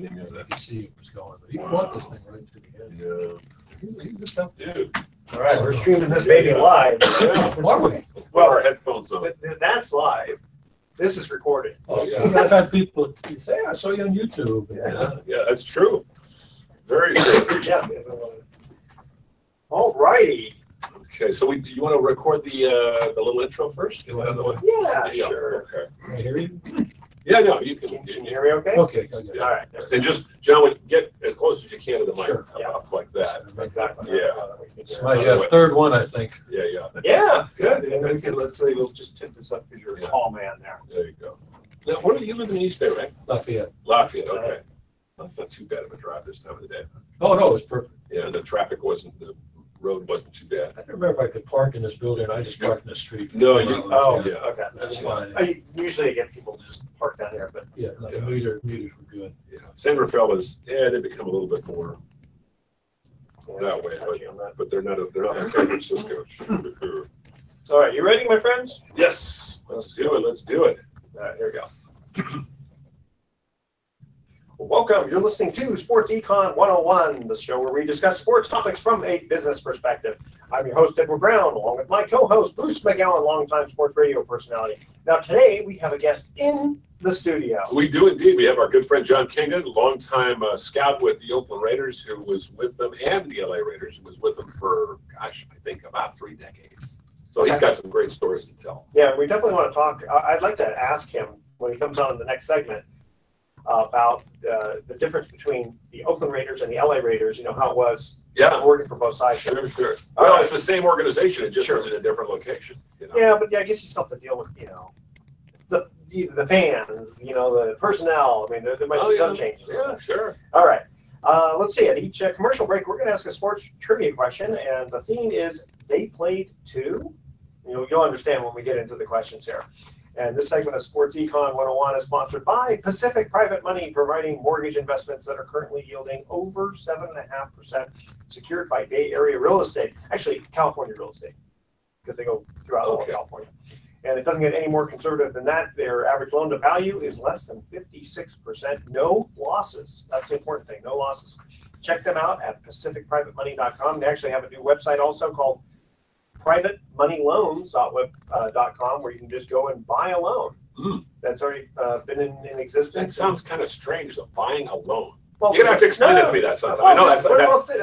Getting You that. can see it was going, but he fought this thing right to the end. Yeah. He's a tough dude. All right, we're streaming this baby live. Yeah. Are we? Well, our headphones on. That's live. This is recorded. Oh, yeah. I've had people say, I saw you on YouTube. Yeah, that's true. Very true. Yeah. All righty. Okay, so you want to record the little intro first? You want another one? Yeah, sure. Okay. Can I hear you? Yeah, no, you can. Can you hear me okay? Okay, I got it. All right. And just, John, get as close as you can to the mic. Sure. Up like that. Exactly. Yeah. It's my third one, I think. Yeah. Yeah, good. And then we can, let's say, we'll just tip this up because you're a tall man there. There you go. Now, where do you live in the East Bay, right? Lafayette. Lafayette, okay. That's not too bad of a drive this time of the day. Oh, no, it was perfect. Yeah, the road wasn't too bad. I don't remember if I could park in this building. I just parked in the street. No, you- Oh, Yeah. okay. That's fine. I usually get people to just park down here, but Yeah, no, the meters were good. Yeah, San Rafael is, they become a little bit more that way, but they're not like San Francisco. all right, you ready, my friends? Yes, let's do it. All right, here we go. Welcome. You're listening to Sports Econ 101, the show where we discuss sports topics from a business perspective. I'm your host, Edward Brown, along with my co-host, Bruce McGowan, longtime sports radio personality. Now, today we have a guest in the studio. We do indeed. We have our good friend Jon Kingdon, longtime scout with the Oakland Raiders, who was with them, and the LA Raiders, who was with them for, I think about 3 decades. So he's got some great stories to tell. Yeah, we definitely want to talk. I'd like to ask him when he comes on in the next segment about the difference between the Oakland Raiders and the LA Raiders, how it was working for both sides. Sure. Well, it's the same organization. It just was in a different location. Yeah, but I guess you still have to deal with, the fans, the personnel. I mean, there might be some changes. Yeah, sure. All right. Let's see. At each commercial break, we're going to ask a sports trivia question, and the theme is they played too. You'll understand when we get into the questions here. And this segment of Sports Econ 101 is sponsored by Pacific Private Money, providing mortgage investments that are currently yielding over 7.5%, secured by Bay Area real estate. Actually, California real estate, because they go throughout all of California. And it doesn't get any more conservative than that. Their average loan to value is less than 56%. No losses. That's the important thing. No losses. Check them out at pacificprivatemoney.com. They actually have a new website also called privatemoneyloans.com, where you can just go and buy a loan. That's already been in existence. That sounds kind of strange, though, buying a loan. Well, you're going to have to explain that to me that sometime. Well, I know that's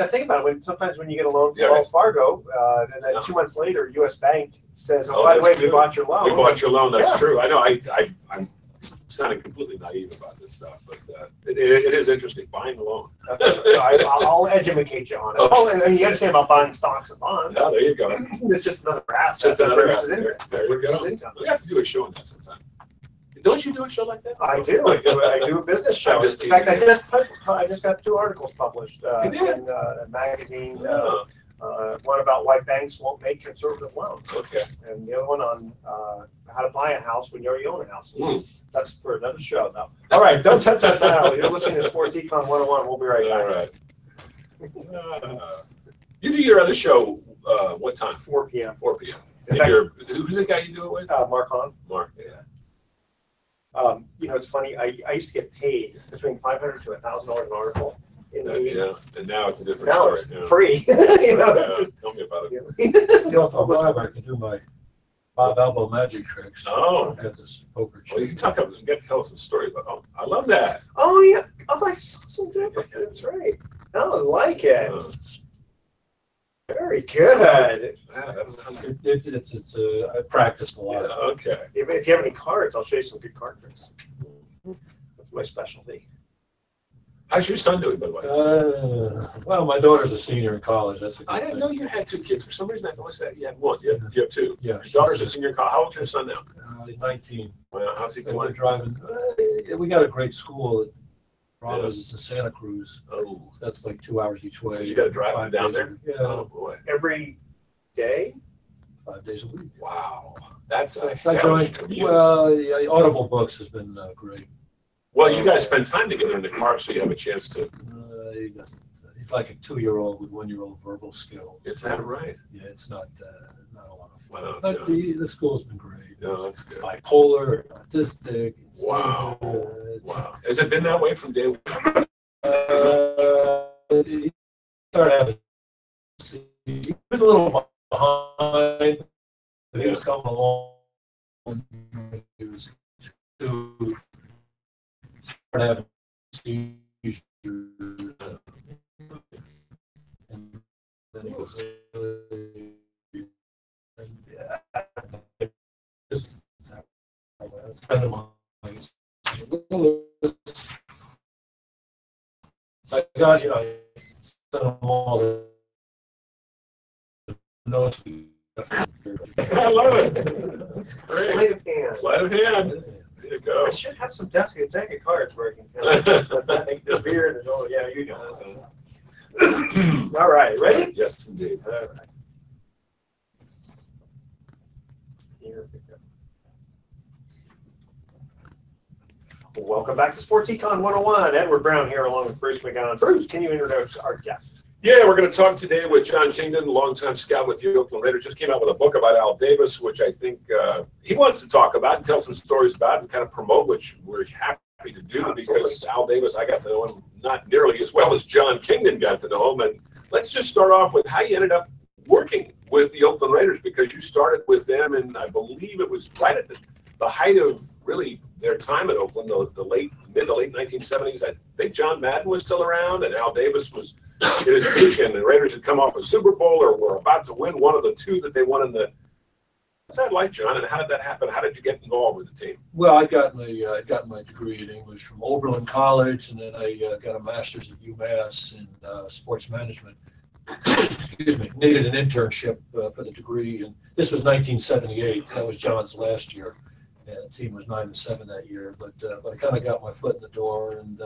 think about it. Sometimes when you get a loan from Wells Fargo, and then 2 months later, U.S. Bank says, by the way, we bought your loan. We bought your loan, that's true. I know, I'm sounding completely naive about this stuff, but it is interesting, buying a loan. I'll educate you on it. Oh, and you understand about buying stocks and bonds. Oh, there you go. It's just another asset. Just another asset. There you go. We have to do a show on that sometime. Don't you do a show like that? I do. I do a business show. In fact, I just got 2 articles published in a magazine. One about why banks won't make conservative loans. Okay. And the other one on how to buy a house when you already own a house. That's for another show, though. All right, don't touch that now. You're listening to Sports Econ 101. We'll be right back. All right. You do your other show, what time? 4 p.m. 4 p.m. Who's the guy you do it with? Mark Hahn. Mark, yeah. It's funny. I used to get paid between $500 to $1,000 an article in the 80s. And now it's a different now story. It's free. Tell me about it. I can do my Bob Elbow magic tricks. Oh. I've got this poker chip. Well, you can tell us a story about. Oh, I love that. Oh yeah. I saw some good. That's right. I like it. Very good. I practiced a lot. Yeah, okay. If you have any cards, I'll show you some good card tricks. That's my specialty. How's your son doing, by the way? Well, my daughter's a senior in college. That's a good I didn't thing. know you had 2 kids. For some reason, I thought that you had 1. You have 2. Yeah. Your daughter's a senior in college. How old's your son now? He's 19. Well, how's he We're doing? driving. We got a great school. It's in Santa Cruz. Oh, that's like 2 hours each way. So you got to drive 5 down days there? Yeah. Oh, boy. Every day? 5 days a week. Wow. That's a I joined. commute. Well, Audible Books has been great. Well, you guys spend time together in the car, so you have a chance to. He's like a 2-year-old with 1-year-old verbal skills. Is that right? Yeah, it's not a lot of fun. Wow, But the school's been great. No, that's good. Bipolar, autistic. Wow. Wow. Wow. Has it been that way from day one? he started having. He was a little behind, but he was coming along. He was to start having seizures, and then he was. A friend of mine. So I got, I sent them all the notes. I love it. That's great. Sleight of hand. Sleight of hand. There you go. I should have some deck of cards where I can kind of let that make the beard and oh yeah, you know. All right, ready? Yes, indeed. All right. Here we go. Welcome back to Sports Econ 101. Edward Brown here along with Bruce McGowan. Bruce, can you introduce our guest? Yeah, we're going to talk today with Jon Kingdon, longtime scout with the Oakland Raiders. Just came out with a book about Al Davis, which I think he wants to talk about and tell some stories about and kind of promote, which we're happy to do. Absolutely. Because Al Davis, I got to know him not nearly as well as Jon Kingdon got to know him. And let's just start off with how you ended up working with the Oakland Raiders, because you started with them, and I believe it was right at the height of really their time at Oakland, mid to late 1970s. I think John Madden was still around, and Al Davis was in his peak, and the Raiders had come off a Super Bowl or were about to win one of the two that they won in the. What's that like, John? And how did that happen? How did you get involved with the team? Well, I got my degree in English from Oberlin College, and then I got a master's at UMass in sports management. Excuse me. Needed an internship for the degree, and this was 1978. That was John's last year. And the team was 9-7 that year, but I kind of got my foot in the door, and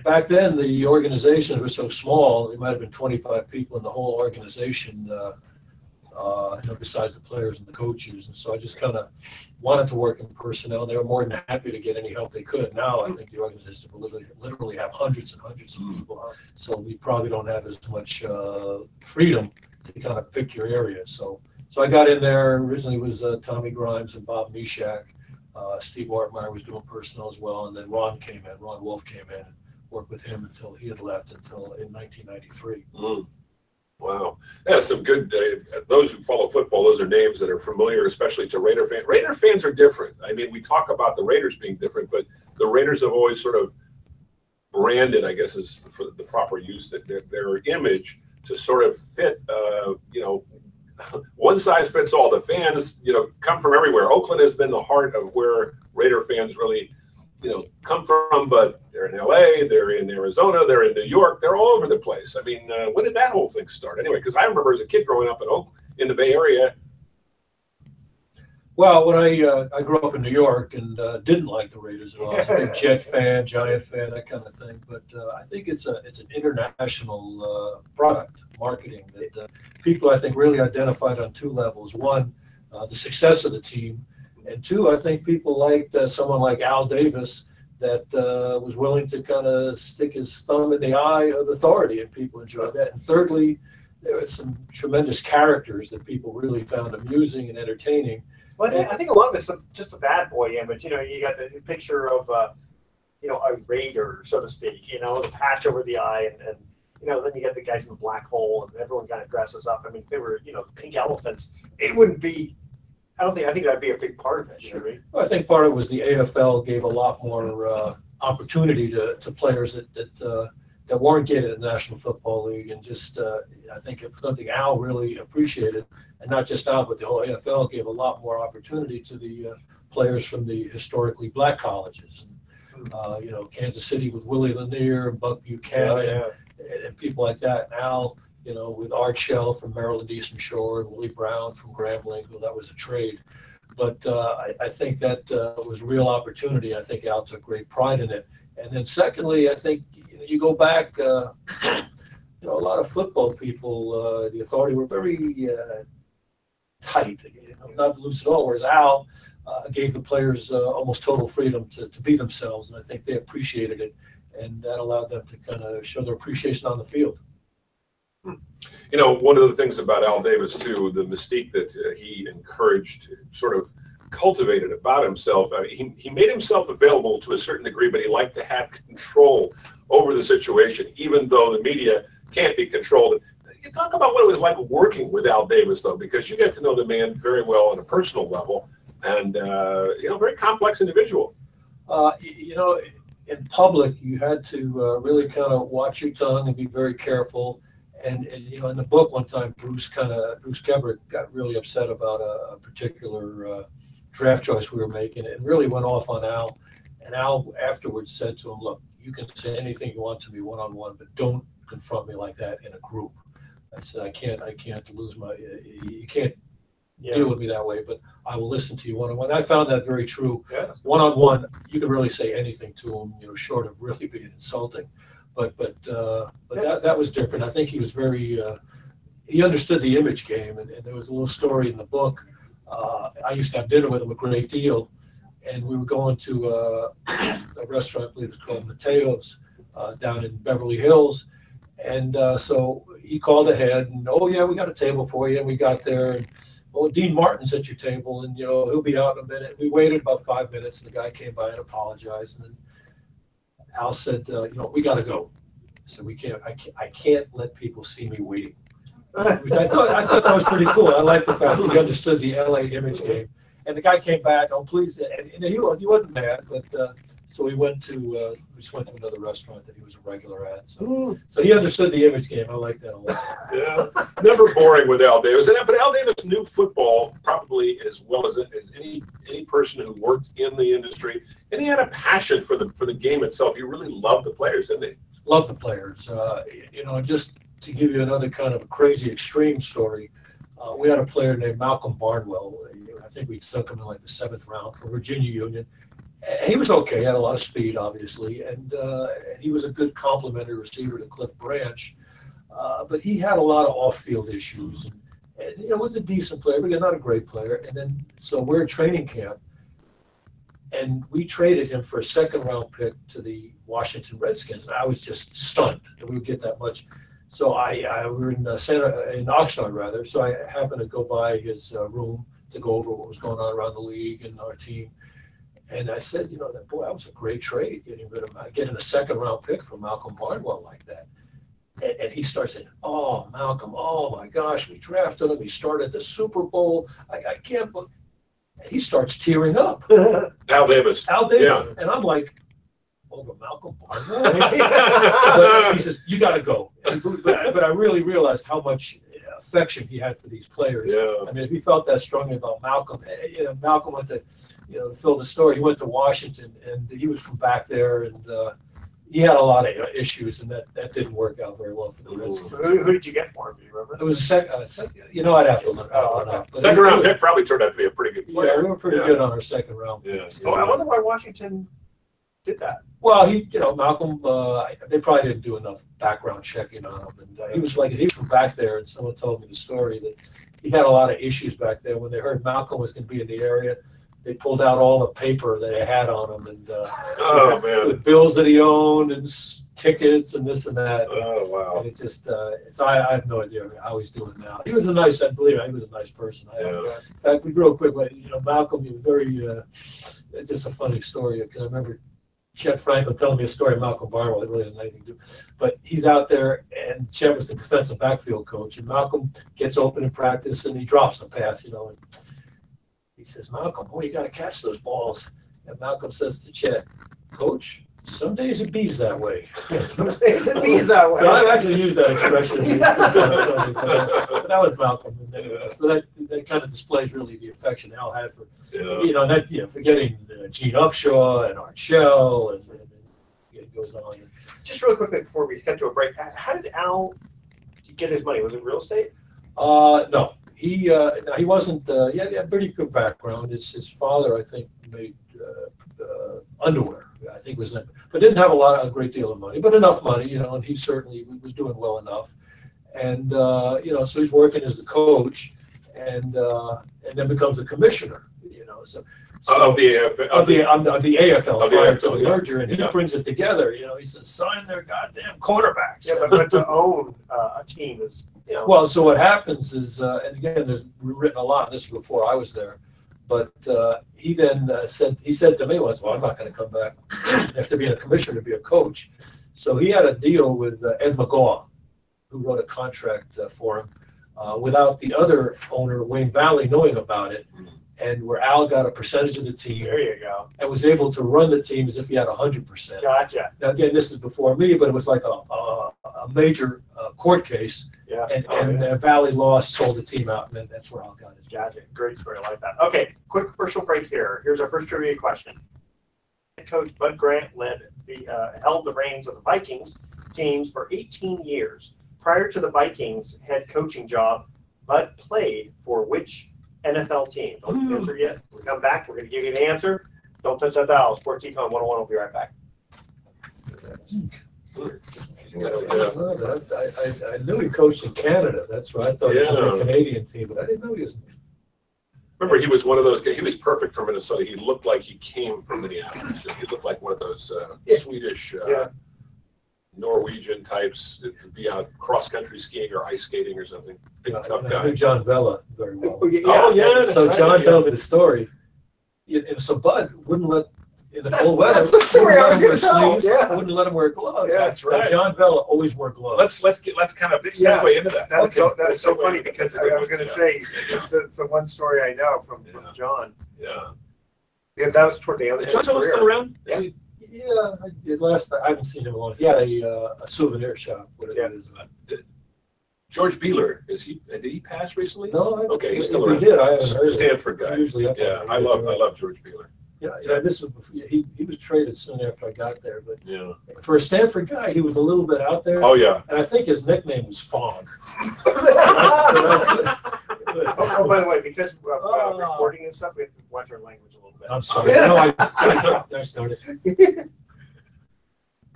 back then the organizations were so small. There might have been 25 people in the whole organization, besides the players and the coaches. And so I just kind of wanted to work in personnel. They were more than happy to get any help they could. Now I think the organization literally have hundreds and hundreds of people, so we probably don't have as much freedom to kind of pick your area. So I got in there. Originally it was Tommy Grimes and Bob Mishak. Steve Ortmeyer was doing personnel as well, and then Ron Wolf came in and worked with him until he had left until in 1993. Wow. Yeah, some good, those who follow football, those are names that are familiar, especially to Raider fans. Raider fans are different. I mean, we talk about the Raiders being different, but the Raiders have always sort of branded, I guess is for the proper use, that their image to sort of fit, one size fits all. The fans, come from everywhere. Oakland has been the heart of where Raider fans really, come from, but they're in LA, they're in Arizona, they're in New York, they're all over the place. I mean, when did that whole thing start? Anyway, because I remember as a kid growing up in the Bay Area. Well, when I grew up in New York and didn't like the Raiders at all. I was a big Jet fan, Giant fan, that kind of thing. But I think it's an international product marketing that people I think really identified on two levels. One, the success of the team. And two, I think people liked someone like Al Davis that was willing to kind of stick his thumb in the eye of authority, and people enjoyed that. And thirdly, there were some tremendous characters that people really found amusing and entertaining. Well, I think a lot of it's just a bad boy image. You got the picture of, a Raider, so to speak, the patch over the eye, and then you get the guys in the black hole, and everyone kind of dresses up. I mean, if they were, the pink elephants, it wouldn't be. I think that'd be a big part of it. Sure. Well, I think part of it was the AFL gave a lot more opportunity to players that weren't getting in the National Football League, and just I think it's something Al really appreciated, and not just Al, but the whole AFL gave a lot more opportunity to the players from the historically black colleges. And, Kansas City with Willie Lanier and Buck Buchanan and people like that. And Al, with Art Shell from Maryland Eastern Shore and Willie Brown from Grambling, well, that was a trade. But I think that was a real opportunity. I think Al took great pride in it. And then secondly, I think you go back, a lot of football people, the authority were very tight, not loose at all, whereas Al gave the players almost total freedom to be themselves, and I think they appreciated it, and that allowed them to kind of show their appreciation on the field. One of the things about Al Davis, too, the mystique that he encouraged, sort of cultivated about himself, he made himself available to a certain degree, but he liked to have control over the situation, even though the media can't be controlled. You talk about what it was like working with Al Davis, though, because you get to know the man very well on a personal level, and very complex individual. In public, you had to really kind of watch your tongue and be very careful. And in the book one time, Bruce Gebrick got really upset about a particular draft choice we were making, and really went off on Al. And Al afterwards said to him, "Look, you can say anything you want to me one-on-one, but don't confront me like that in a group." I said, I can't lose you can't deal with me that way, but I will listen to you one-on-one. I found that very true. Yeah. One-on-one, you can really say anything to him, short of really being insulting. But that was different. I think he was very, he understood the image game, and there was a little story in the book. I used to have dinner with him a great deal, and we were going to a restaurant, I believe it was called Mateo's, down in Beverly Hills. And so he called ahead, and, "Oh, yeah, we got a table for you." And we got there, and, "Oh, Dean Martin's at your table, and, he'll be out in a minute." We waited about 5 minutes, and the guy came by and apologized. And then Al said, "We got to go." So I can't let people see me waiting. Which I thought that was pretty cool. I like the fact that he understood the LA image game. And the guy came back, "Oh, please," and he wasn't mad, but so we just went to another restaurant that he was a regular at. So he understood the image game. I like that a lot. Yeah, never boring with Al Davis. But Al Davis knew football probably as well as any person who worked in the industry, and he had a passion for the game itself. He really loved the players, didn't he? Loved the players. Just to give you another kind of a crazy extreme story, we had a player named Malcolm Barnwell. I think we took him in like the 7th round from Virginia Union. He was okay, had a lot of speed, obviously, and he was a good complementary receiver to Cliff Branch. But he had a lot of off-field issues, and was a decent player, but not a great player. And then, so we're in training camp, and we traded him for a 2nd-round pick to the Washington Redskins, and I was just stunned that we would get that much. So we were in Oxnard, rather. So I happened to go by his room to go over what was going on around the league and our team. And I said, that was a great trade, getting a 2nd-round pick from Malcolm Barnwell like that. And he starts saying, "Oh, Malcolm, oh my gosh, we drafted him. He started the Super Bowl. I can't believe." And he starts tearing up. Al Davis. Yeah. And I'm like, "Over Malcolm Barnwell?" But he says, "You got to go." But I really realized how much affection he had for these players. Yeah. I mean, if he felt that strongly about Malcolm, Malcolm went to, to fill the story, he went to Washington, and he was from back there, and he had a lot of issues, and that didn't work out very well for the Redskins. Who did you get for him? Do you remember? It was a second. I'd have to look. Okay. 2nd-round pick probably turned out to be a pretty good player. Yeah, we were pretty good on our 2nd-round. Yeah. Oh, I wonder why Washington did that. Well, Malcolm, they probably didn't do enough background checking on him, and he was from back there, and someone told me the story that he had a lot of issues back there. When they heard Malcolm was going to be in the area, they pulled out all the paper that they had on him, and with bills that he owned and tickets and this and that. Oh, wow. And it just, I have no idea how he's doing now. He was he was a nice person. In fact, real quick, Malcolm, he was very, just a funny story. I remember Chet Franklin telling me a story of Malcolm Barnwell. It really has anything to do. But he's out there, and Chet was the defensive backfield coach, and Malcolm gets open in practice, and he drops the pass, and he says, "Malcolm, boy, you got to catch those balls." And Malcolm says to Chet, "Coach, some days it bees that way." Some days it bees that way. So I've actually used that expression. But that was Malcolm. So that kind of displays really the affection Al had for, forgetting Gene Upshaw and Art Shell, and it goes on. Just really quickly before we cut to a break, how did Al get his money? Was it real estate? No. He wasn't. He had a pretty good background. His father, I think, made underwear. I think was, but didn't have a great deal of money, but enough money, and he certainly was doing well enough. And so he's working as the coach, and then becomes a commissioner. Of the AFL prior to the merger, and he brings it together. He says, "Sign their goddamn quarterbacks." Yeah, but to own a team is. Well, so what happens is, and again, there's written a lot. This was before I was there, but he then said to me once, "Well, I'm not going to come back after being a commissioner to be a coach." So he had a deal with Ed McGaw, who wrote a contract for him, without the other owner, Wayne Valley, knowing about it. And where Al got a percentage of the team. There you go. And was able to run the team as if he had 100%. Gotcha. Now, again, this is before me, but it was like a major court case. Yeah. And Valley lost, sold the team out, and then that's where Al got his. Gotcha. Great story. I like that. Okay, quick commercial break here. Here's our first trivia question. Head coach Bud Grant held the reins of the Vikings teams for 18 years. Prior to the Vikings head coaching job, Bud played for which NFL team? Don't answer yet. We'll come back. We're going to give you the answer. Don't touch that dial. Sports Econ 101. We'll be right back. I knew he coached in Canada. That's right. I thought he was on a Canadian team, but I didn't know he was. Remember, he was one of those guys. He was perfect for Minnesota. He looked like he came from Minneapolis. He looked like one of those Swedish, Norwegian types that could be out cross-country skiing or ice skating or something. Big, tough guy. I knew John Vella very well. So John told me the story. So Bud wouldn't let, in the cold weather, that's the story I was going to tell. wouldn't let him wear gloves. Yeah, that's right. John Vella always wore gloves. Let's kind of segue into that. That's so funny because I was going to say it's the one story I know from John. Yeah. Yeah, that was toward the end of his Is John career. still around? I haven't seen him in a long time. He had a souvenir shop. Whatever it is. George Beeler, did he pass recently? No. Okay, he's still if around. He did. I haven't heard Stanford guy. Usually I love George Beeler. Yeah, this was before, he was traded soon after I got there, but for a Stanford guy, he was a little bit out there. Oh yeah, and I think his nickname was Fog. Oh, by the way, because of recording and stuff, we have to watch our language a little bit. I'm sorry. No, I started.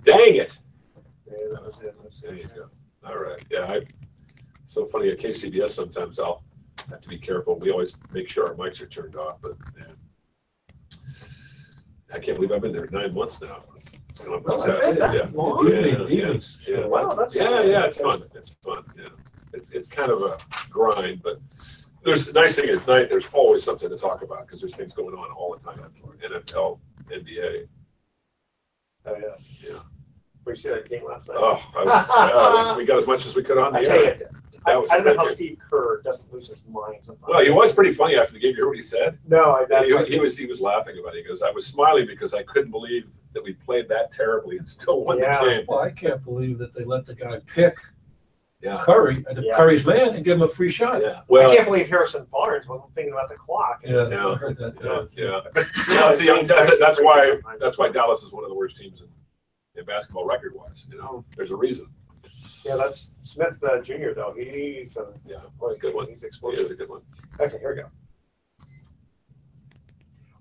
Dang it! Yeah, that was it. There you go. All right. Yeah, so funny at KCBS. Sometimes I'll have to be careful. We always make sure our mics are turned off, but I can't believe I've been there 9 months now. It's gone by fast. Long? Evenings. Wow, that's it's fun. It's fun. Yeah, it's kind of a grind, but there's the nice thing at night. There's always something to talk about because there's things going on all the time. NFL, NBA. Oh yeah. We see that game last night. We got as much as we could on the I tell air. you, I don't know how Steve Kerr doesn't lose his mind sometimes. Well, he was pretty funny after the game. You heard what he said? No, he was laughing about it. He goes, "I was smiling because I couldn't believe that we played that terribly and still won the game." Well, I can't believe that they let the guy pick Curry, Curry's man, and give him a free shot. Yeah. Well, I can't believe Harrison Barnes wasn't thinking about the clock. I heard that. But that's why Dallas is one of the worst teams in basketball record-wise. There's a reason. Yeah, that's Smith Jr. though. He's a good one. He's explosive. He's a good one. Okay, here we go.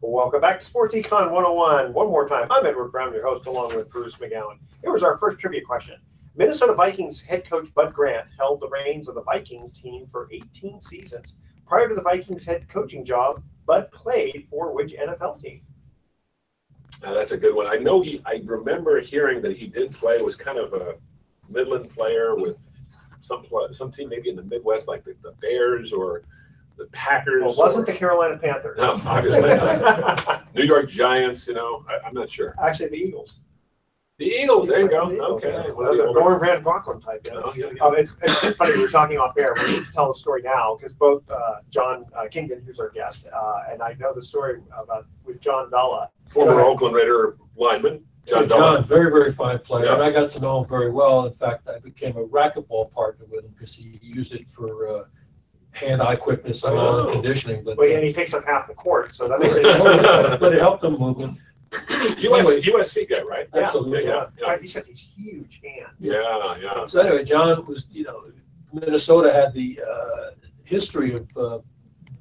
Welcome back to Sports Econ 101. One more time. I'm Edward Brown, your host, along with Bruce McGowan. Here was our first trivia question. Minnesota Vikings head coach Bud Grant held the reins of the Vikings team for 18 seasons. Prior to the Vikings head coaching job, Bud played for which NFL team? That's a good one. I remember hearing that he did play, was kind of a Midland player with some team maybe in the Midwest, like the Bears or the Packers. Well, it wasn't the Carolina Panthers. No, obviously not. New York Giants, I'm not sure. Actually, the Eagles. The Eagles, there you go. Okay. The Norm Van Brocklin type. It's funny, we were talking off air. We're going to tell the story now because both Jon Kingdon, who's our guest, and I know the story with John Vella. Former Oakland Raider lineman. John, very, very fine player, and I got to know him very well. In fact, I became a racquetball partner with him because he used it for hand-eye quickness and conditioning. But and he takes up half the court, so that makes it but it helped him movement. USC guy, right? Absolutely. Yeah. He's got these huge hands. Yeah. So anyway, John was, Minnesota had the history of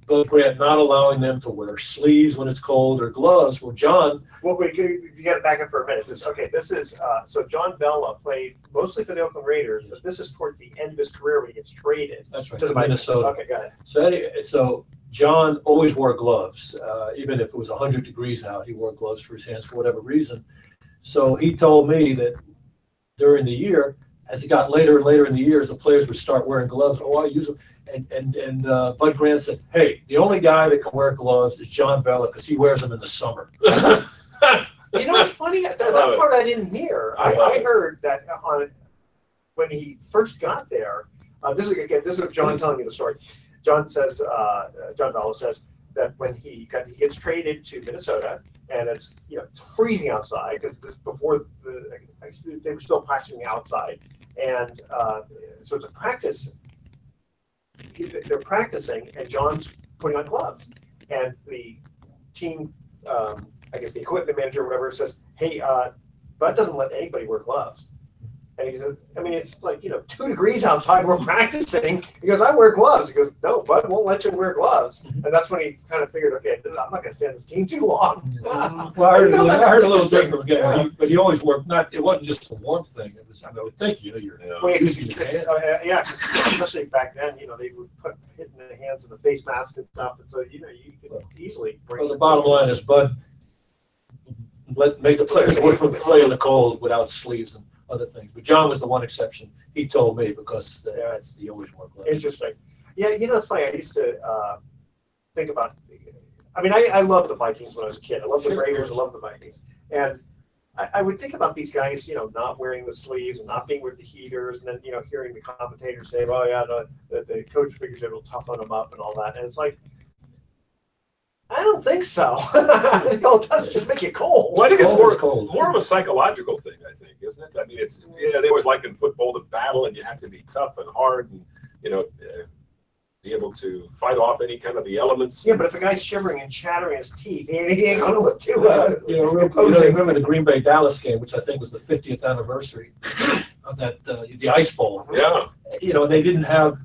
Bud Grant not allowing them to wear sleeves when it's cold or gloves. Well, John. Well, you got to back up for a minute. This is so John Vella played mostly for the Oakland Raiders, but this is towards the end of his career when he gets traded. That's right. To Minnesota. Okay, go ahead. So anyway, John always wore gloves, even if it was 100 degrees out. He wore gloves for his hands for whatever reason. So he told me that during the year, as it got later and later in the years, the players would start wearing gloves. Oh, I use them. And Bud Grant said, "Hey, the only guy that can wear gloves is John Vella because he wears them in the summer." What's funny. That part I didn't hear. I heard that when he first got there. This is John telling me the story. John says, John Bello says that when he gets traded to Minnesota, and it's freezing outside because this before they were still practicing outside, and so it's a practice. They're practicing, and John's putting on gloves, and the team, I guess the equipment manager or whatever, says, "Hey, Bud doesn't let anybody wear gloves." And he says, I mean, it's like, 2 degrees outside, we're practicing. He goes, I wear gloves. He goes, no, Bud won't let you wear gloves. And that's when he kind of figured, okay, I'm not going to stand this team too long. Well, I heard a little different again, but he always worked, it wasn't just a warmth thing. It was, I would think, you're using your hand. Because especially back then, they would hit in the hands of the face mask and stuff. And so, you could easily bring Well, the bottom line is Bud make the players play in the cold without sleeves and other things. But John was the one exception. He told me because that's the always work. Interesting. Yeah, it's funny. I used to think about. I mean, I loved the Vikings when I was a kid. I loved the Raiders. I loved the Vikings, and I would think about these guys, not wearing the sleeves and not being with the heaters, and then hearing the commentators say, "Oh yeah, the coach figures it'll toughen them up and all that," and it's like. I don't think so. It does just make you cold. Well, I think it's more of a psychological thing, I think, isn't it? I mean, it's they always like in football to battle, and you have to be tough and hard, and be able to fight off any kind of the elements. Yeah, but if a guy's shivering and chattering his teeth, he ain't going to look too remember the Green Bay Dallas game, which I think was the 50th anniversary of that the Ice Bowl. Yeah. They didn't have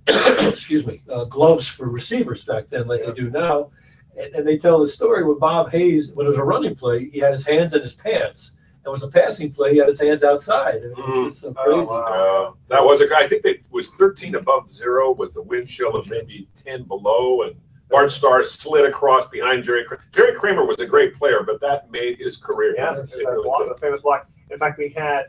excuse me gloves for receivers back then like they do now. And they tell the story with Bob Hayes, when it was a running play, he had his hands in his pants. And it was a passing play, he had his hands outside. I mean, it's just so crazy. Wow. That was I think it was 13 above zero with a wind chill of maybe 10 below. And Bart Starr slid across behind Jerry Kramer. Jerry Kramer was a great player, but that made his career. Yeah, the famous block. In fact, we had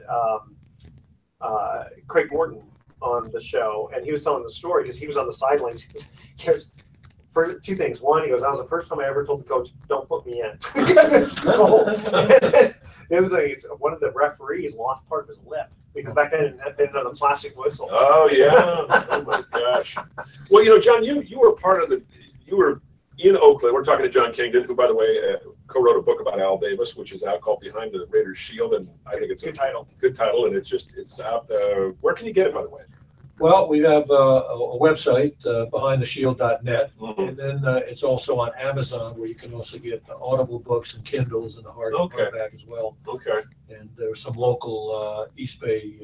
Craig Morton on the show, and he was telling the story because he was on the sidelines. Because for 2 things. One, he goes, that was the first time I ever told the coach, don't put me in. Because it's cold. The other thing is one of the referees lost part of his lip because back then it had been another plastic whistle. Oh, yeah. Oh, my gosh. Well, John, you were part of you were in Oakland. We're talking to Jon Kingdon, who, by the way, co-wrote a book about Al Davis, which is out called Behind the Raiders Shield. And I think it's good title. Good title. And it's out. Where can you get it, by the way? Well, we have a website, behindtheshield.net, and then it's also on Amazon, where you can also get the Audible books and Kindles and the hardback as well. Okay. And there's some local East Bay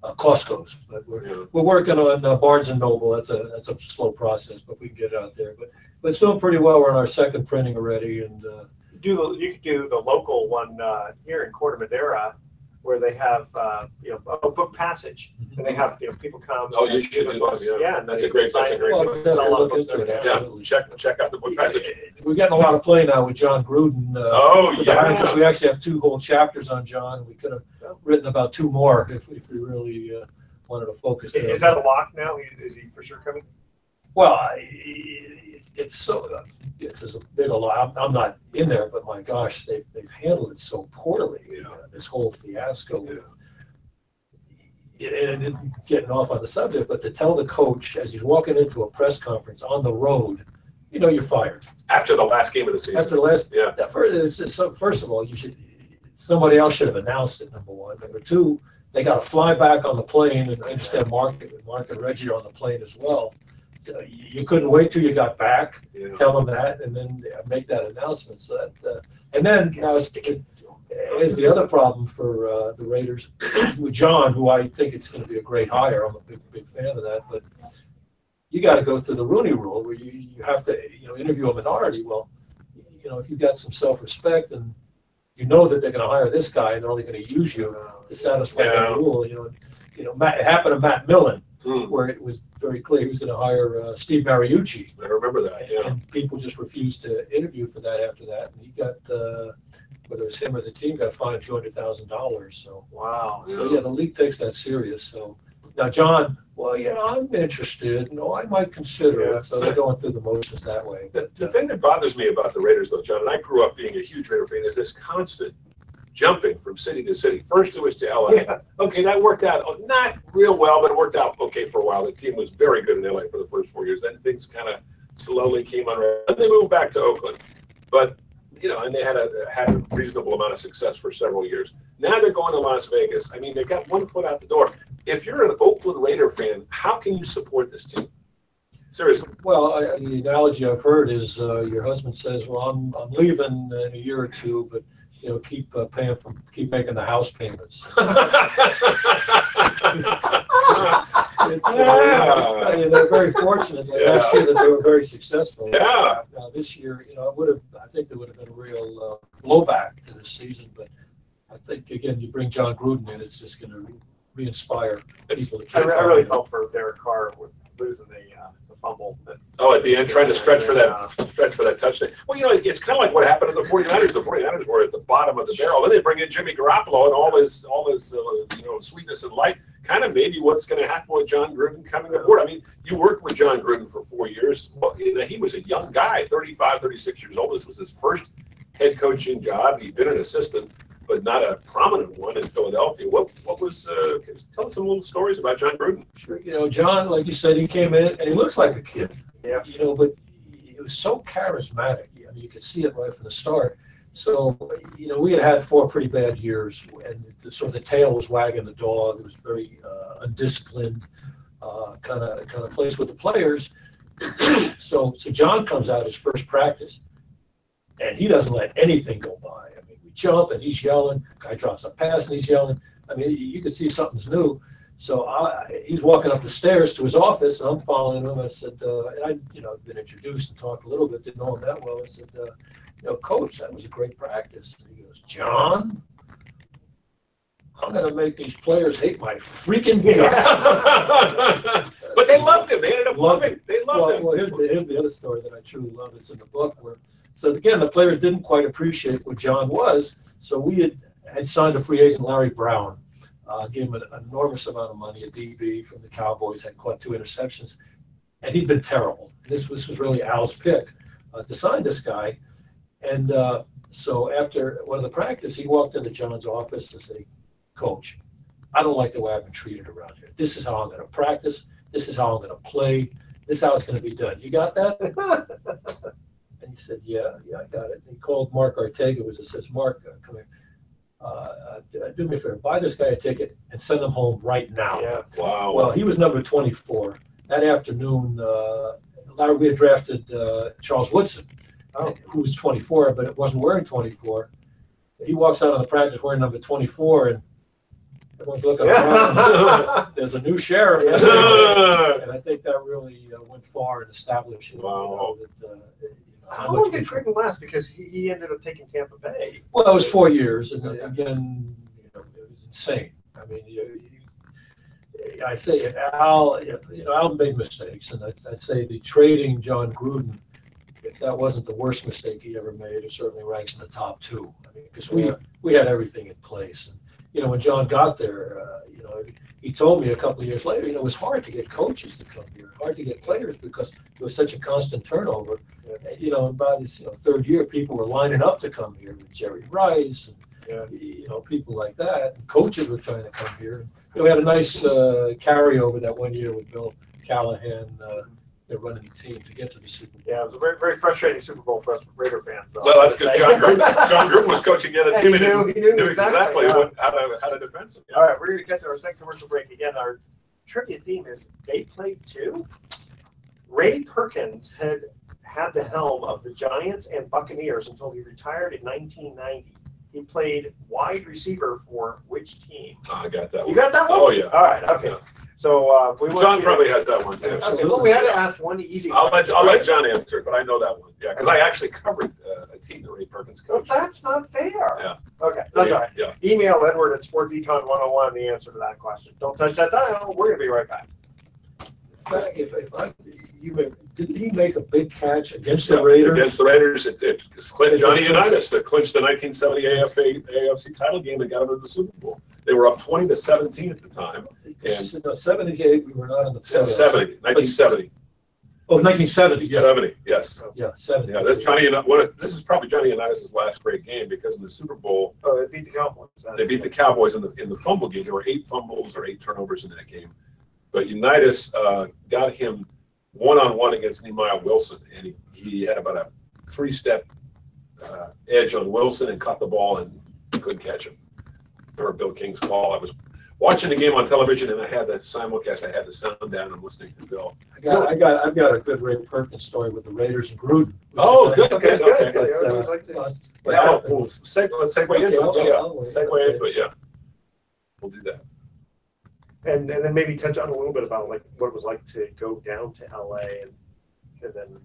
Costco's, but we're working on Barnes and Noble. That's a slow process, but we can get it out there. But it's doing pretty well. We're on our 2nd printing already, and you could do the local one here in Corte Madera, where they have a book passage, and they have people come. Oh, you should do books. Yeah, that's a great. Check out the book passage. We're getting a lot of play now with John Gruden. Because we actually have 2 whole chapters on John. We could have written about 2 more if we really wanted to focus. Is that a lock now? Is he for sure coming? Well, it's as big a lot. I'm not in there, but my gosh, they've handled it so poorly. This whole fiasco. And getting off on the subject, but to tell the coach as he's walking into a press conference on the road, you're fired. After the last game of the season. After the last, first of all, somebody else should have announced it. Number one. Number two, they got to fly back on the plane, and I understand Mark and Reggie are on the plane as well. So you couldn't wait till you got back, tell them that, and then make that announcement. So that, and then now here's the other problem for the Raiders with John, who I think it's going to be a great hire. I'm a big fan of that, but you got to go through the Rooney Rule, where you have to interview a minority. Well, if you've got some self-respect and you know that they're going to hire this guy and they're only going to use you to satisfy that rule. It happened to Matt Millen, where it was very clear he was going to hire Steve Mariucci. I remember that. Yeah. And people just refused to interview for that after that. And he got, whether it was him or the team, got fined $200,000. So wow. So the league takes that serious. So now John, I'm interested. I might consider it. So they're going through the motions that way. The thing that bothers me about the Raiders, though, John, and I grew up being a huge Raider fan, is this constant jumping from city to city. First it was to LA. Yeah. Okay, that worked out not real well, but it worked out okay for a while. The team was very good in LA for the first 4 years. Then things kind of slowly came on. Then they moved back to Oakland, but and they had a reasonable amount of success for several years. Now they're going to Las Vegas. I mean, they got one foot out the door. If you're an Oakland Raider fan, how can you support this team? Seriously. Well, the analogy I've heard is your husband says, "Well, I'm leaving in a year or two, but keep keep making the house payments." They're very fortunate last year that they were very successful. Yeah. Now this year, I think there would have been a real blowback to this season, but I think again, you bring Jon Gruden in, it's just going to re-inspire people. I really felt for Derek Carr with losing the fumble. At the end, trying to stretch for that touchdown. Well, it's kind of like what happened to the 49ers. The 49ers were at the bottom of the barrel. Then they bring in Jimmy Garoppolo and all his sweetness and light. Kind of maybe what's going to happen with Jon Gruden coming aboard. I mean, you worked with Jon Gruden for 4 years. Well, he was a young guy, 35, 36 years old. This was his first head coaching job. He'd been an assistant, but not a prominent one in Philadelphia. What was? Tell us some little stories about Jon Gruden. Sure. Jon, like you said, he came in and he looks like a kid. Yeah. But he was so charismatic. I mean, you could see it right from the start. So, we had 4 pretty bad years, and the tail was wagging the dog. It was very undisciplined, kind of place with the players. So Jon comes out his first practice, and he doesn't let anything go by. I mean, we jump, and he's yelling. Guy drops a pass, and he's yelling. I mean, you could see something's new. So he's walking up the stairs to his office, and I'm following him. I said, and I'd been introduced and talked a little bit, didn't know him that well. I said, Coach, that was a great practice. And he goes, Jon, I'm going to make these players hate my freaking guts. But they loved him. They ended up loving him. They loved him. Well, here's the other story that I truly love. It's in the book. So again, the players didn't quite appreciate what Jon was. So we had signed a free agent, Larry Brown. Gave him an enormous amount of money. A DB from the Cowboys, had caught 2 interceptions, and he'd been terrible. This was really Al's pick to sign this guy. And so after one of the practice, he walked into Jon's office and said, Coach, I don't like the way I've been treated around here. This is how I'm going to practice. This is how I'm going to play. This is how it's going to be done. You got that? And he said, yeah, I got it. And he called Mark Artega, and says, Mark, come here. Do me a favor, buy this guy a ticket and send him home right now. Yeah. Wow. Well, he was number 24. That afternoon, we had drafted Charles Woodson, who was 24, but it wasn't wearing 24. He walks out on the practice wearing number 24, and everyone's looking around. There's a new sheriff. And I think that really went far in establishing that. How long did Gruden last? Because he ended up taking Tampa Bay. Well, it was 4 years, and again, it was insane. I mean, I say if Al made mistakes, and I'd say the trading Jon Gruden, if that wasn't the worst mistake he ever made, it certainly ranks in the top 2. I mean, because we had everything in place, and when Jon got there, he told me a couple of years later, it was hard to get coaches to come here, hard to get players because there was such a constant turnover. And, about his 3rd year, people were lining up to come here with Jerry Rice and people like that. And coaches were trying to come here. We had a nice carryover that 1 year with Bill Callahan running the team to get to the Super Bowl. Yeah, it was a very, very frustrating Super Bowl for us Raider fans. Though. Well, that's because Jon Gruden was coaching the other team. He knew exactly how to defend him. All right, we're going to get to our second commercial break. Again, our trivia theme is they played 2. Ray Perkins had the helm of the Giants and Buccaneers until he retired in 1990. He played wide receiver for which team? I got that one. You got that one? Oh, yeah. All right, okay. Yeah. So Jon probably has that one, too. Okay, well, we had to ask one easy I'll let Jon answer it, but I know that one. Yeah, because I actually covered a team that Ray Perkins coached. Well, that's not fair. Yeah. Okay, that's all right. Yeah. Email Edward at SportsEcon101 the answer to that question. Don't touch that dial. We're going to be right back. Did he make a big catch against the Raiders? Against the Raiders, it clinched Johnny Unitas that clinched the 1970 AFC title game and got them to the Super Bowl. They were up 20-17 at the time. And 78, we were not in the playoffs. 1970. Oh, 1970. Yeah, 70, yes. yeah, 70. Yeah, that's this is probably Johnny Unitas' last great game, because in the Super Bowl, Oh, they beat the Cowboys. they beat the Cowboys in the fumble game. There were 8 fumbles or 8 turnovers in that game. But Unitas got him one-on-one against Nehemiah Wilson, and he had about a 3-step edge on Wilson and caught the ball and couldn't catch him. Remember Bill King's call. I was watching the game on television, and I had the simulcast. I had the sound down and listening to Bill. I've got a good Ray Perkins story with the Raiders and Gruden. Oh, good. Okay. But, I always like this. Let's segue Okay, into it. I'll wait. Segue into it. Yeah, we'll do that. And then maybe touch on a little bit about like what it was like to go down to LA and then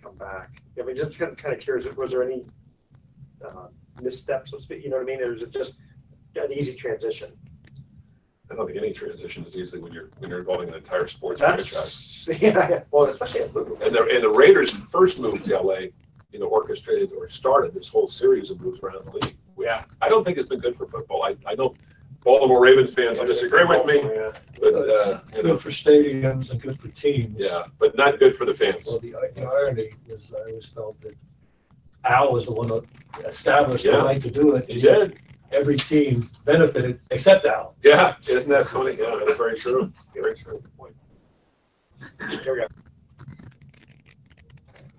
come back. I mean, just kind of curious, was there any missteps, so to speak? You know what I mean? Or was it just an easy transition? I don't think any transition is easy when you're involving an entire sports franchise. Yeah. Well, especially at Louisville. And the Raiders first moved to LA, orchestrated or started this whole series of moves around the league. Yeah. I don't think it's been good for football. I know Baltimore Ravens fans will disagree with me, Yeah. but Good for stadiums and good for teams. yeah, but not good for the fans. Well, the irony is I always felt that Al was the one that established the Yeah. right to do it. He did. Every team benefited except Al. Yeah, isn't that funny? Yeah, that's very true. Very true. Good point. Here we go.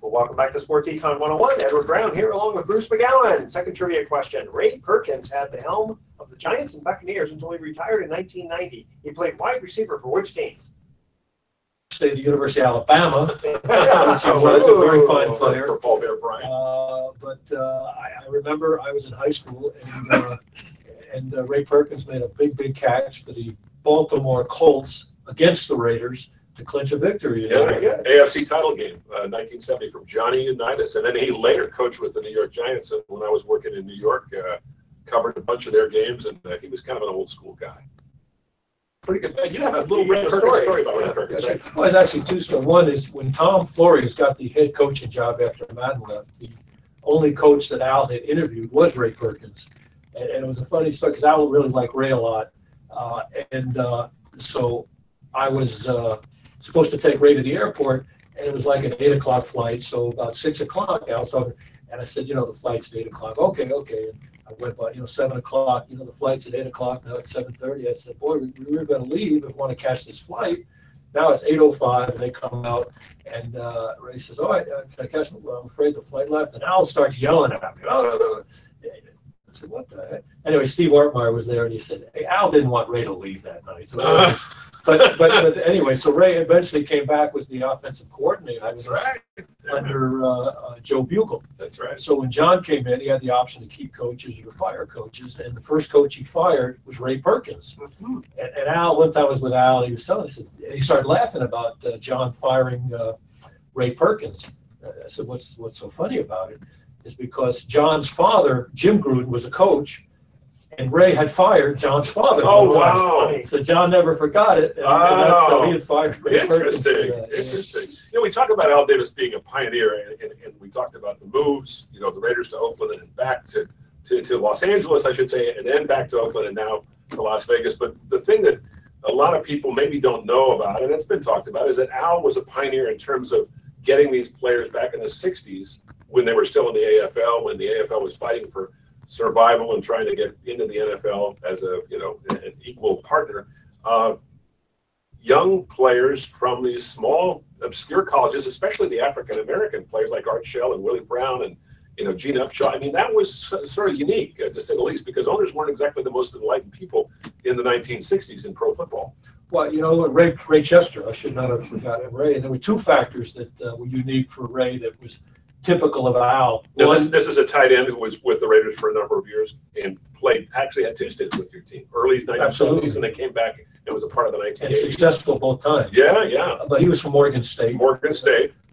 Well, welcome back to Sports Econ 101. Edward Brown here along with Bruce McGowan. Second trivia question. Ray Perkins had the helm of the Giants and Buccaneers until he retired in 1990. He played wide receiver for which team? Stayed at the University of Alabama, which he was a very fine player. For Paul Bear Bryant. I remember I was in high school and Ray Perkins made a big catch for the Baltimore Colts against the Raiders to clinch a victory. Yeah, Very good. AFC title game, 1970 from Johnny Unitas. And then he later coached with the New York Giants. And when I was working in New York, covered a bunch of their games, and he was kind of an old school guy. Pretty good. You have a little Ray Perkins story about Ray Perkins, right? Well, it's actually 2 stories. One is when Tom Flores got the head coaching job after Madden left, the only coach that Al had interviewed was Ray Perkins. And it was a funny story because Al really liked Ray a lot. So I was supposed to take Ray to the airport, and it was like an 8 o'clock flight. So about 6 o'clock, I was talking, and I said, the flight's at 8 o'clock. Okay. And I went by, 7 o'clock, the flight's at 8 o'clock. Now it's 7:30. I said, boy, we were going to leave if we want to catch this flight. Now it's 8:05, and they come out, and Ray says, all right, can I catch them? Well, I'm afraid the flight left. And Al starts yelling at me. I said, what the heck? Anyway, Steve Artmeyer was there, and he said, hey, Al didn't want Ray to leave that night. So but anyway, so Ray eventually came back, was the offensive coordinator. That's right. Under Joe Bugle. That's right. So when John came in, he had the option to keep coaches or to fire coaches. And the first coach he fired was Ray Perkins. Mm-hmm. And Al, one time I was with Al, he was telling us, he started laughing about John firing Ray Perkins. I said, what's so funny about it? Is because John's father, Jim Gruden, was a coach, and Ray had fired John's father. Oh, wow. So John never forgot it. And that's how he had fired Ray Perkins. Interesting. We talk about Al Davis being a pioneer, and we talked about the moves, the Raiders to Oakland and back to Los Angeles, I should say, and then back to Oakland and now to Las Vegas. But the thing that a lot of people maybe don't know about, and it's been talked about, is that Al was a pioneer in terms of getting these players back in the 60s when they were still in the AFL, when the AFL was fighting for survival and trying to get into the NFL as an equal partner. Young players from these small, obscure colleges, especially the African-American players like Art Shell and Willie Brown and, Gene Upshaw. I mean, that was sort of unique, to say the least, because owners weren't exactly the most enlightened people in the 1960s in pro football. Well, Ray Chester, I should not have forgotten Ray. And there were 2 factors that were unique for Ray that was typical of Al. Now, this is a tight end who was with the Raiders for a number of years and actually had 2 stints with your team, early 1970s, and they came back and was a part of the 1980s. And successful both times. Yeah. But he was from Oregon State.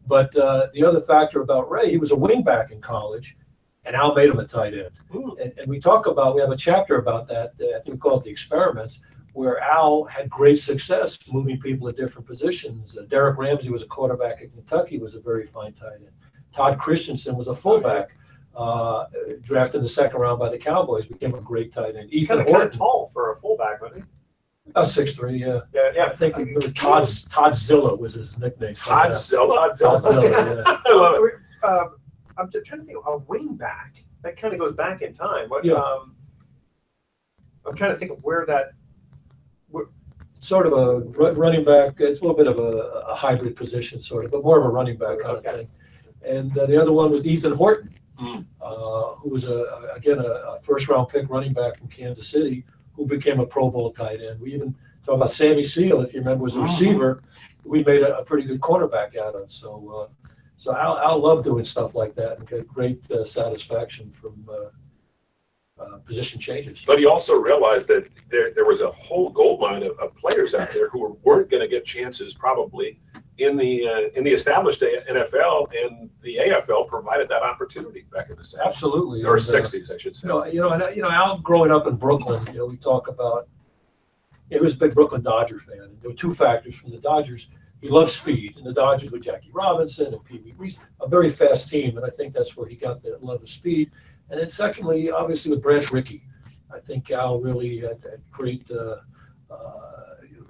But the other factor about Ray, he was a wingback in college, and Al made him a tight end. And we have a chapter about that, I think we call it The Experiments, where Al had great success moving people at different positions. Derek Ramsey was a quarterback at Kentucky, was a very fine tight end. Todd Christensen was a fullback, drafted in the 2nd round by the Cowboys, became a great tight end. Ethan Kind Horton. of tall for a fullback, wasn't he? About 6'3", yeah. Yeah. I think Toddzilla was his nickname. Toddzilla? Toddzilla, yeah. I love it. I'm just trying to think of a wing back. That kind of goes back in time. What? Yeah. I'm trying to think of where that. Sort of a running back. It's a little bit of a hybrid position, sort of, but more of a running back kind of thing. And the other one was Ethan Horton, who was again a first-round pick running back from Kansas City, who became a Pro Bowl tight end. We even talk about Sammy Seal, if you remember, was a receiver. We made a pretty good cornerback out of. So Al loved doing stuff like that and get great satisfaction from position changes. But he also realized that there was a whole goldmine of players out there who weren't going to get chances probably in the established NFL, and the AFL provided that opportunity back in the 70s. Absolutely. Or And, 60s, I should say. Al growing up in Brooklyn, we talk about he was a big Brooklyn Dodger fan. And there were two factors from the Dodgers. He loved speed, and the Dodgers with Jackie Robinson and Pee Wee Reese, a very fast team, and I think that's where he got the love of speed. And then secondly, obviously with Branch Rickey, I think Al really had great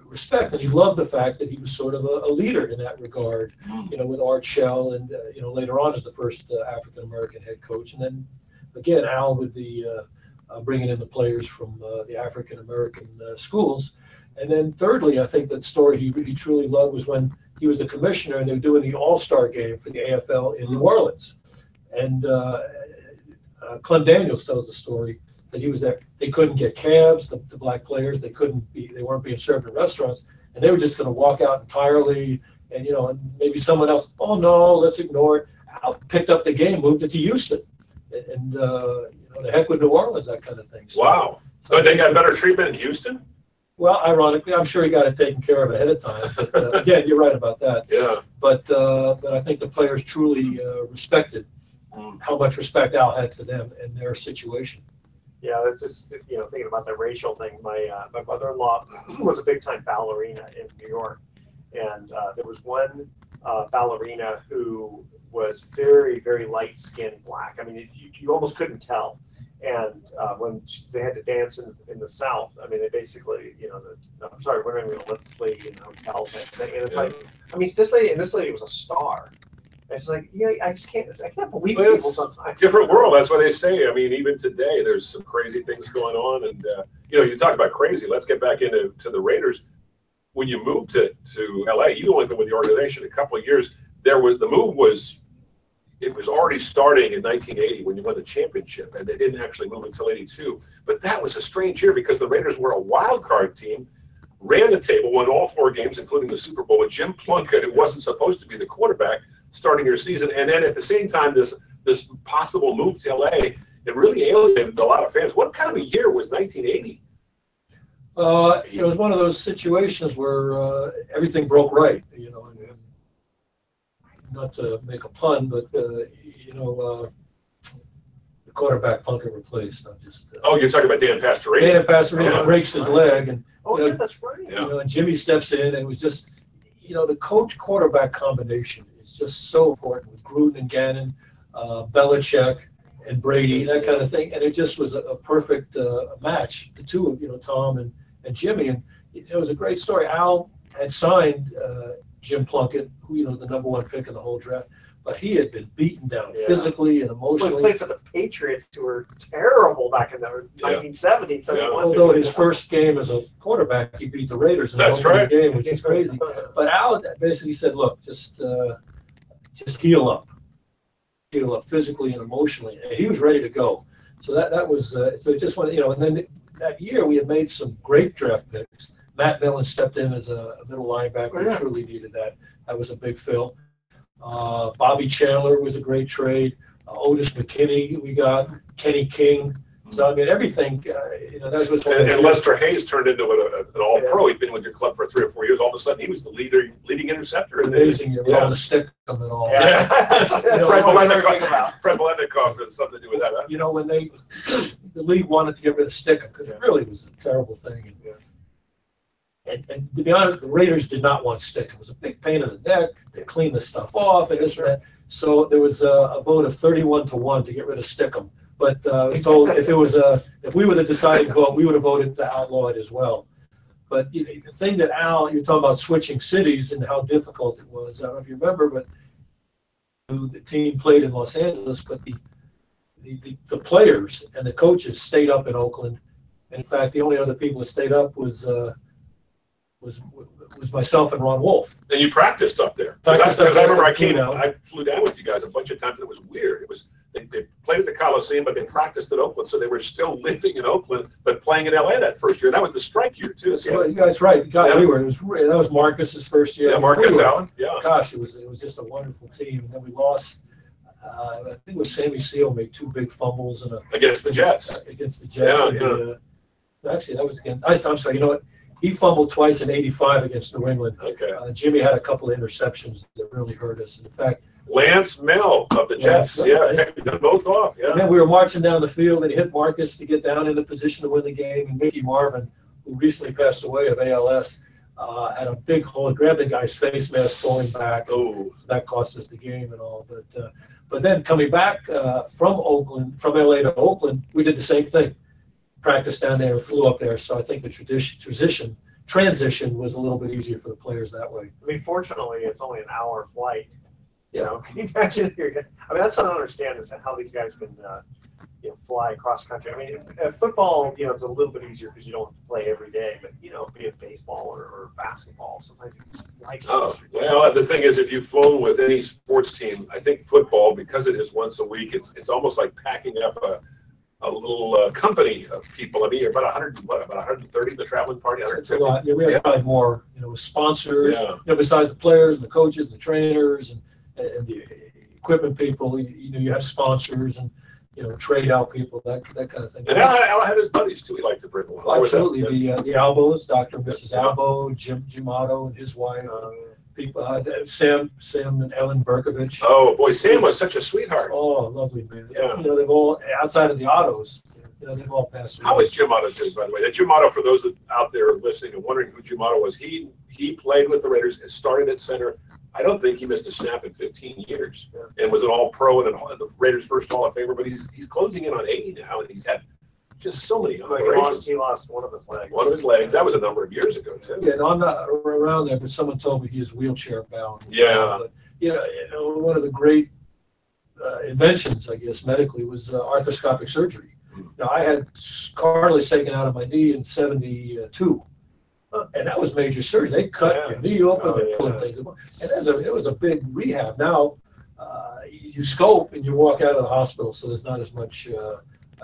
respect, and he loved the fact that he was sort of a leader in that regard, with Art Shell, and later on as the first African American head coach, and then again Al with the bringing in the players from the African American schools, and then thirdly, I think that story he truly loved was when he was the commissioner and they were doing the All-Star game for the AFL in New Orleans, and Clem Daniels tells the story that he was there. They couldn't get cabs, the black players. They weren't being served in restaurants, and they were just going to walk out entirely. And and maybe someone else. Oh no, let's ignore it. Al picked up the game, moved it to Houston, and the heck with New Orleans, that kind of thing. So, Wow. So they got better treatment in Houston? Well, ironically, I'm sure he got it taken care of ahead of time. But again, you're right about that. Yeah. But I think the players truly respected how much respect Al had for them and their situation. Yeah, it's just thinking about the racial thing. My mother-in-law was a big-time ballerina in New York, and there was one ballerina who was very, very light-skinned black. I mean, you almost couldn't tell. And when they had to dance in the South, I mean, they basically, I'm sorry, we're going to let this lady in the hotel type thing. And it's like, I mean, this lady was a star. And it's like, I can't believe Well, people sometimes. Different world, that's what they say. I mean, even today, there's some crazy things going on. And, you talk about crazy. Let's get back into the Raiders. When you moved to LA, you only been with the organization a couple of years. It was already starting in 1980 when you won the championship, and they didn't actually move until 82. But that was a strange year because the Raiders were a wild card team, ran the table, won all 4 games, including the Super Bowl with Jim Plunkett, who wasn't supposed to be the quarterback starting your season. And then at the same time, this possible move to LA, it really alienated a lot of fans. What kind of a year was 1980? It was one of those situations where everything broke right, and not to make a pun, but the quarterback Plunkett replaced. I'm just. You're talking about Dan Pastorino. Dan Pastorino breaks his leg, and yeah, that's right. and Jimmy steps in, and it was just, the coach quarterback combination is just so important with Gruden and Gannon, Belichick and Brady, that kind of thing, and it just was a perfect match. The two of Tom and Jimmy, and it was a great story. Al had signed Jim Plunkett, who the number 1 pick in the whole draft, but he had been beaten down physically and emotionally. He played for the Patriots, who were terrible back in the 1970s. So although his first game as a quarterback, he beat the Raiders in the game, which is crazy. But Al basically said, "Look, just heal up physically and emotionally." And he was ready to go. So that was so just one, and then that year we had made some great draft picks. Matt Millen stepped in as a middle linebacker. We truly needed that. That was a big fill. Bobby Chandler was a great trade. Otis McKinney, we got Kenny King. So I mean, everything. That was what's. And Lester Hayes turned into an All-Pro. He'd been with your club for 3 or 4 years. All of a sudden, he was the leading interceptor. Amazing, all the stick and all. Yeah. That's Fred Biletnikoff has something to do with that. Huh? When the league wanted to get rid of Stickum because it really was a terrible thing. And to be honest, the Raiders did not want Stickum. It was a big pain in the neck to clean the stuff off and this and that. So there was a vote of 31-1 to get rid of Stickum. But I was told if we were the deciding vote, we would have voted to outlaw it as well. But the thing that you're talking about switching cities and how difficult it was. I don't know if you remember, but the team played in Los Angeles, but the players and the coaches stayed up in Oakland. And in fact, the only other people that stayed up was myself and Ron Wolf. And you practiced up there. Because I remember I flew down with you guys a bunch of times, and it was weird. It was they played at the Coliseum, but they practiced at Oakland, so they were still living in Oakland, but playing in LA that first year. That was the strike year too. So well, you guys right. We were. That was Marcus's first year. Yeah, Marcus Allen. Yeah. Gosh, it was just a wonderful team. And then we lost. I think it was Sammy Seal made 2 big fumbles against the Jets. Actually, that was against. I'm sorry. You know what? He fumbled twice in '85 against New England. Okay. Jimmy had a couple of interceptions that really hurt us. In fact, Lance Mel of the Jets. Picked them both off. Yeah. And then we were marching down the field, and he hit Marcus to get down in the position to win the game. And Mickey Marvin, who recently passed away of ALS, had a big hole, grabbed the guy's face mask, falling back. Oh, so that cost us the game and all. But then coming back from LA to Oakland, we did the same thing. Practiced down there and flew up there. So I think the transition was a little bit easier for the players that way. I mean, fortunately, it's only an hour flight. Yeah. You know, can you imagine? I mean, that's what I don't understand is how these guys can, fly across country. I mean, football, it's a little bit easier because you don't play every day. But be it baseball or basketball, sometimes you just fly. Well, the thing is, if you've flown with any sports team, I think football, because it is once a week, it's almost like packing up a little company of people. I mean, you're about 130 in the traveling party. It's a lot. Yeah, we have probably more, with sponsors. Besides the players and the coaches and the trainers and the equipment people, you have sponsors and trade out people, that kind of thing. And Al had his buddies too. He liked to bring along. Well, absolutely, the Albos, Dr. and Mrs. Albo, Jim Otto and his wife. People, Sam and Ellen Berkovich. Oh boy, Sam was such a sweetheart. Oh, lovely man. Yeah. They've all, outside of the Ottos, they've all passed away. How was Jim Otto doing, by the way? That Jim Otto, for those out there listening and wondering who Jim Otto was, he played with the Raiders and started at center. I don't think he missed a snap in 15 years, and was an All-Pro and the Raiders' first Hall of Famer. But he's closing in on 80 now, and he's had just so many. He lost one of his legs. One of his legs. That was a number of years ago too. Yeah, no, I'm not around there, but someone told me he is wheelchair bound. Yeah. But, one of the great inventions, I guess, medically was arthroscopic surgery. Now, I had cartilage taken out of my knee in '72. And that was major surgery. They cut your knee open, they pulled things apart. And it was a big rehab. Now, you scope and you walk out of the hospital, so there's not as much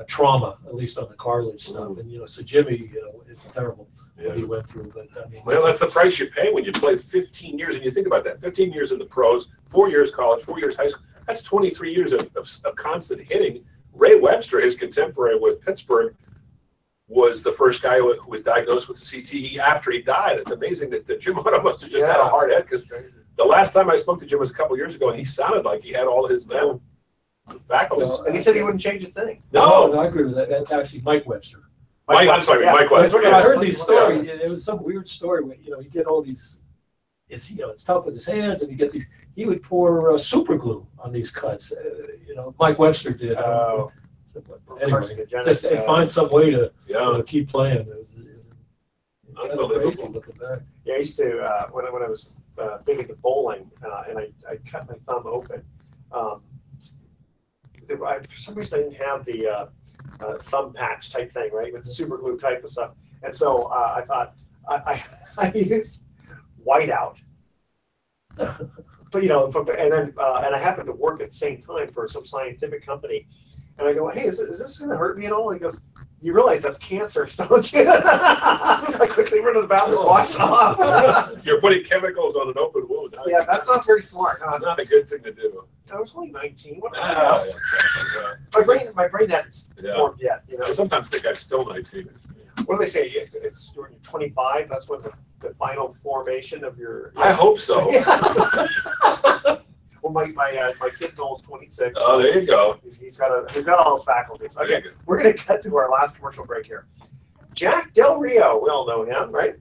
trauma, at least on the cartilage stuff. And, so Jimmy, it's terrible what he went through. But I mean, well, that's the price you pay when you play 15 years. And you think about that, 15 years in the pros, 4 years college, 4 years high school. That's 23 years of constant hitting. Ray Webster, his contemporary with Pittsburgh, was the first guy who was diagnosed with the CTE after he died. It's amazing that Jim Otto must have just had a hard head, because the last time I spoke to Jim was a couple years ago, and he sounded like he had all his mental faculties. And he said he wouldn't change a thing. No, I agree with that. That's actually Mike Webster. Mike Webster. I heard these stories. It was some weird story where, you get all these, it's tough with his hands, and you get these, he would pour super glue on these cuts. Mike Webster did. Anyway, just find some way to keep playing. It was crazy looking back. Yeah, I used to when I was big into bowling, and I cut my thumb open. For some reason, I didn't have the thumb patch type thing, right, with the super glue type of stuff. And so I thought I used whiteout. But and then and I happened to work at the same time for some scientific company. And I go, hey, is this going to hurt me at all? He goes, you realize that's cancerous, don't you? I quickly run to the bathroom, wash it off. You're putting chemicals on an open wound. Yeah, that's not very smart. Not a good thing to do. I was only 19. What my brain hadn't formed yet. I sometimes think I'm still 19. What do they say? It's when you're 25. That's when the final formation of your. I hope so. Well, my kid's almost 26. Oh, there you go. He's got all his faculties. Okay, we're going to cut to our last commercial break here. Jack Del Rio, we all know him, right?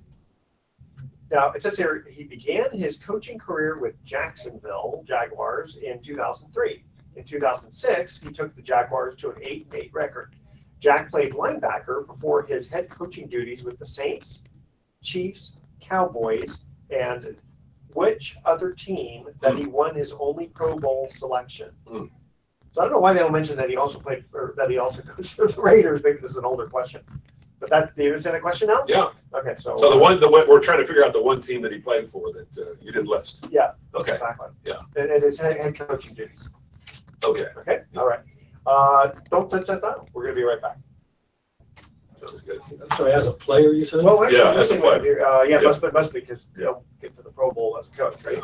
Now, it says here he began his coaching career with Jacksonville Jaguars in 2003. In 2006, he took the Jaguars to an 8-8 record. Jack played linebacker before his head coaching duties with the Saints, Chiefs, Cowboys, and which other team that he won his only Pro Bowl selection? Mm. So I don't know why they don't mention that he also played for, that he also coached for the Raiders. Maybe this is an older question. But that, do you understand the question now? Yeah. Okay, so. So the one we're trying to figure out the one team that he played for that you didn't list. Yeah. Okay. Exactly. Yeah. And it's head coaching duties. Okay. Okay. Yeah. All right. Don't touch that down. We're going to be right back. Sounds good. I'm sorry, as a player, you said? Well, actually, Yeah, as a player. Yeah, Yeah. must be because you don't get to the Pro Bowl as a coach, right?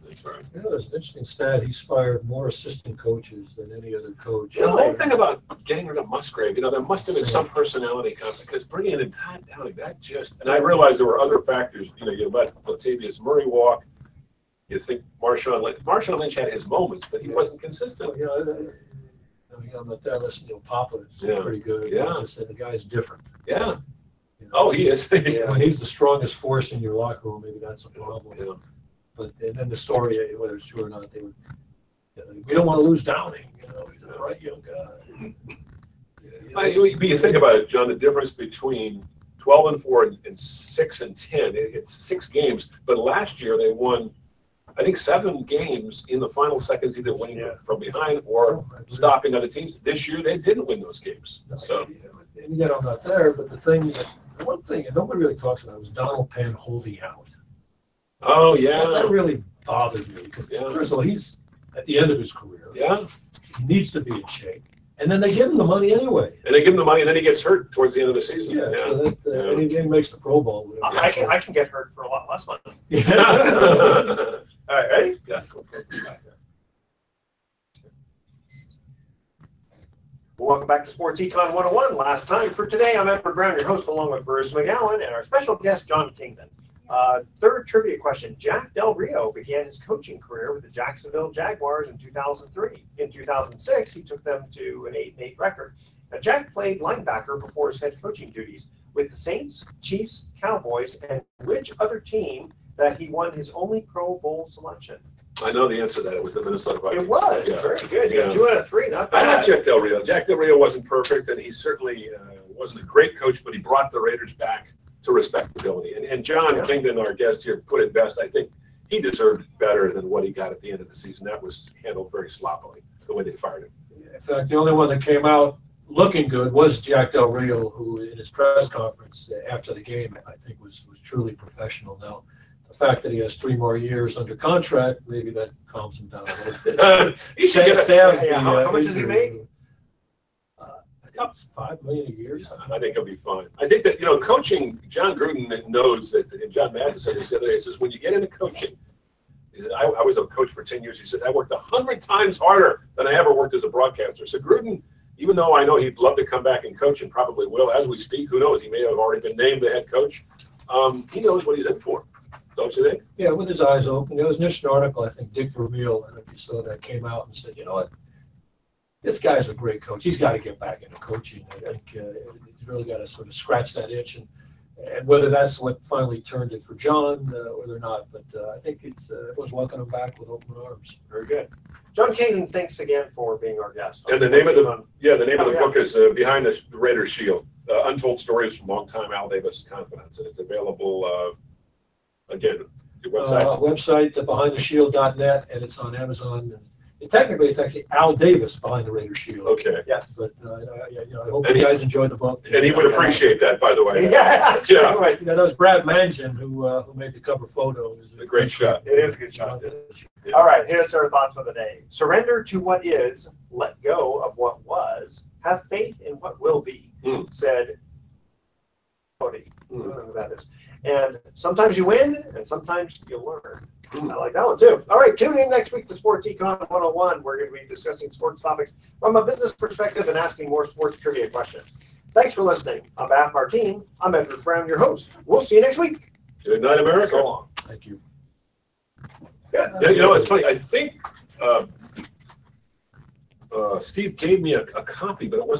That's right. You know, there's an interesting stat. He's fired more assistant coaches than any other coach. The whole thing about getting rid of Musgrave, there must have been some personality conflict because bringing in Todd Downing, that just, and I realized there were other factors. You let Latavius Murray walk. You think Marshawn Lynch had his moments, but he wasn't consistent. I'm not there listening to Papa. It's Yeah. pretty good. Yeah. I just said the guy's different. Yeah. You know? Oh, he is. When he's the strongest force in your locker room, maybe that's a problem. Yeah. But and then the story, whether it's true or not, they would. We don't want to lose Downing. He's a bright young guy. You think about it, John. The difference between 12-4 and 6-10, it's 6 games. But last year they won, I think, 7 games in the final seconds, either winning from behind or stopping other teams. This year they didn't win those games. So And yet I'm not there. But the one thing that nobody really talks about was Donald Penn holding out. oh yeah, That really bothered me because first of all, he's at the end of his career. yeah. He needs to be in shape. And then they give him the money anyway. And they give him the money, and then he gets hurt towards the end of the season. Yeah, so that anything makes the Pro Bowl. I can get hurt for a lot less money. Yeah. All right, ready? Yes. Welcome back to Sports Econ 101. Last time for today, I'm Edward Brown, your host, along with Bruce McGowan and our special guest, Jon Kingdon. Third trivia question. Jack Del Rio began his coaching career with the Jacksonville Jaguars in 2003. In 2006, he took them to an 8-8 record. Now, Jack played linebacker before his head coaching duties with the Saints, Chiefs, Cowboys, and which other team that he won his only Pro Bowl selection? I know the answer to that. It was the Minnesota Vikings. It was. Yeah. Very good. You got 2 out of 3. Not I bad. like Jack Del Rio. Jack Del Rio wasn't perfect, and he certainly wasn't a great coach, but he brought the Raiders back to respectability. And Jon Kingdon, our guest here, put it best. I think he deserved better than what he got at the end of the season. That was handled very sloppily, the way they fired him. In fact, the only one that came out looking good was Jack Del Rio, who in his press conference after the game, I think was truly professional. Now, the fact that he has 3 more years under contract, maybe that calms him down a little bit. He should get How much does he make? I think it's $5 million a year. I think he'll be fine. I think that, coaching, John Gruden knows that, and John Madden said this the other day, he says, when you get into coaching, he said, I was a coach for 10 years. He says, I worked 100 times harder than I ever worked as a broadcaster. So Gruden, even though I know he'd love to come back and coach and probably will, as we speak, who knows, he may have already been named the head coach. He knows what he's in for. Don't you think? Yeah, with his eyes open. There was an interesting article, I think Dick Vermeil, I don't know if you saw that, came out and said, you know what, this guy's a great coach. He's got to get back into coaching. I think he's really got to sort of scratch that itch. And whether that's what finally turned it for John, whether or not, but I think everyone's welcoming him back with open arms. Very good. Jon Kingdon, thanks again for being our guest. And the name of the book is Behind the Raiders Shield, Untold Stories from Longtime Al Davis Confidence, and it's available, again, your website. Website, behindtheshield.net, and it's on Amazon. And technically, it's actually Al Davis Behind the Raiders Shield. Okay. Yes. But I hope you guys enjoyed the book. And he would appreciate that, by the way. Yeah. Yeah. Right. That was Brad Mangin who made the cover photo. It's a great shot. It is a good shot. All right, here's our thoughts for the day. Surrender to what is, let go of what was, have faith in what will be, said Cody. I don't know who that is. And sometimes you win, and sometimes you learn. I like that one too. All right, tune in next week to Sports Econ 101. We're going to be discussing sports topics from a business perspective and asking more sports trivia questions. Thanks for listening. On behalf of our team, I'm Edward Brown, your host. We'll see you next week. Good night, America. So long. Thank you. Good. Yeah, it's funny. I think Steve gave me a copy, but it wasn't.